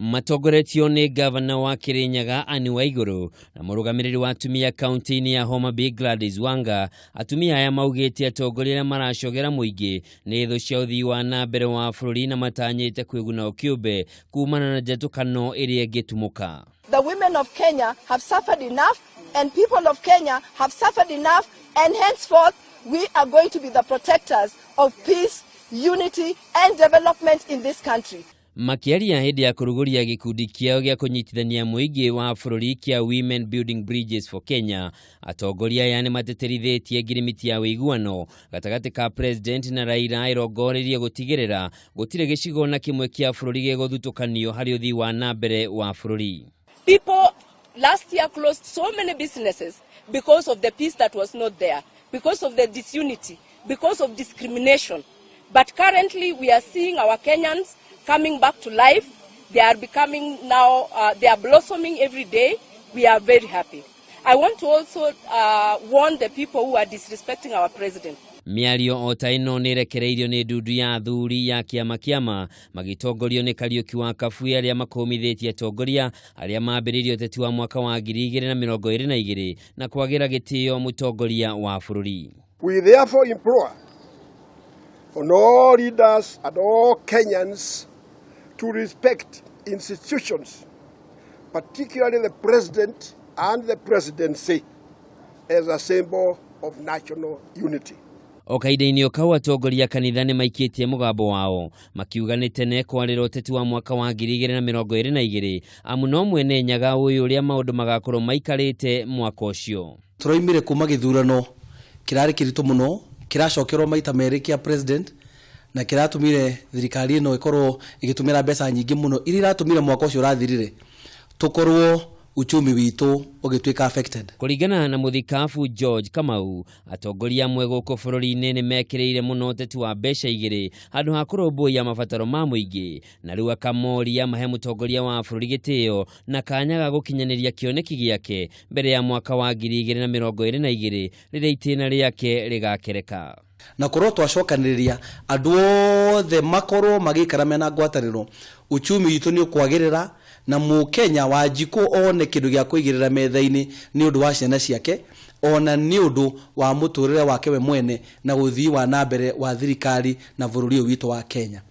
Matongoretio ni gavana wa Kirinyaga Ani Waiguru na murugamiriri wa atumia kaunti-ini ya Homa Bay Gladys Wanga. Atumia aya maugite atongoria maracogera muingi ni thu cia uthii wa nambere wa bururi na matanyite kwiguna ukiumbe kumana na njatukano iria gitumuka. The women of Kenya have suffered enough and people of Kenya have suffered enough, and henceforth we are going to be the protectors of peace, unity and development in this country. Makiria hindi ya kuruguria gikundi kiao gya kunyitithania muingi wa bururi kia Women Building Bridges for Kenya. Atongoria yani mateterithitie ngirimiti ya wiguano gatagati ka President na Raila irongoririe gutigirira gutire gicigo na kimwe kia bururi geguthutukanio hari uthii wa nambere wa bururi. People last year closed so many businesses because of the peace that was not there, because of the disunity, because of discrimination. But currently we are seeing our Kenyans coming back to life. They are becoming now, they are blossoming every day. We are very happy. I want to also warn the people who are disrespecting our president. Miario otaino nirekereirio ni ndudu ya athuri ya Kiama magitongorio ni Kariuki wa Kabuye aria makomithitie atongoria aria mambiririo uteti wa mwaka wa 2022 na kwagira gitio mutongoria wa bururi. We therefore implore on all leaders and all Kenyans to respect institutions, particularly the president and the presidency, as a symbol of national unity. Okaide-ini okau atongoria kanitha ni maikitie mugambo wao makiuga ni tene kwarira uteti wa mwaka wa 2022 amuno mwene nyaga uyu uria maundu magakorwo maikarite mwaka ucio. Turoimire kuma githurano kirari kiritu muno kiracokerwo maita meri kia president na kiratumire thirikari ino ikorwo igitumira mbeca nyingi muno iri ratumire mwaka ucio rathirire tukorwo uchumi witu ugitwika affected. Kuringana na muthikafu George Kamau atongoria amwe guku bururi-ini ni mekireire muno uteti wa mbeca igiri handu ha kurumbuia mabataro ma muingi na riu akamoria mahe mutongoria wa bururi gitio na kanya ga gukinyaniria kioneki giake mbere ya mwaka wa 2022 riria itina riake rigakereka. Na korwo twacokaniriria andu othe makorwo magikara mena ngwataniro uchumi witu ni ukwagirira na Mukenya wa jiko one kindu gya kuigirira metha-ini ni undu wa ciana ciake ona ni undu wa muturire wake we mwene na uthii wa nambere wa thirikari na bururi witu wa Kenya.